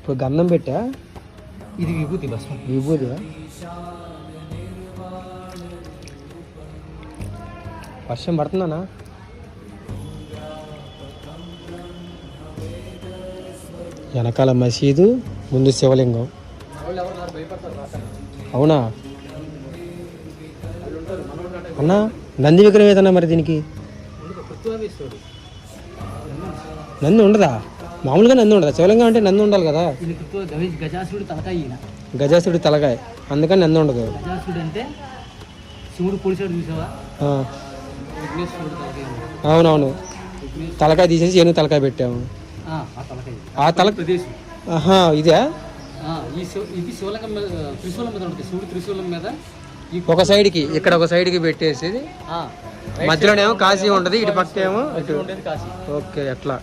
ఇప్పుడు గంధం పెట్టా, ఇది విభూతి బస్. విభూది వర్షం పడుతుందనా? వెనకాల మసీదు, ముందు శివలింగం. అవునా అన్నా? నంది విగ్రహం ఏదన్నా మరి దీనికి? నంది ఉండదా? మామూలుగా నంది ఉండదా? శివలింగం అంటే నంది ఉండాలి కదా. గజాసుడు తలకాయ, గజాసుడి తలకాయ, అందుకని నంది ఉండదు. గజాసుడు అంటే శివుడు పొడిచాడు చూసావా? అవునవును, తలకాయ తీసేసి ఏనుగు తలకాయ పెట్టాము. ఆ తల ప్రదేశం ఇదే. ఇది శివలింగం మీద, త్రిశూలం మీద ఉంటుంది. శివుడు త్రిశూలం మీద ఒక సైడ్కి, ఇక్కడ ఒక సైడ్కి పెట్టేసి మధ్యలోనేమో కాశీ ఉంటుంది, ఇటు పక్క ఏమో ఉండేది కాశీ. ఓకే, ఎట్లా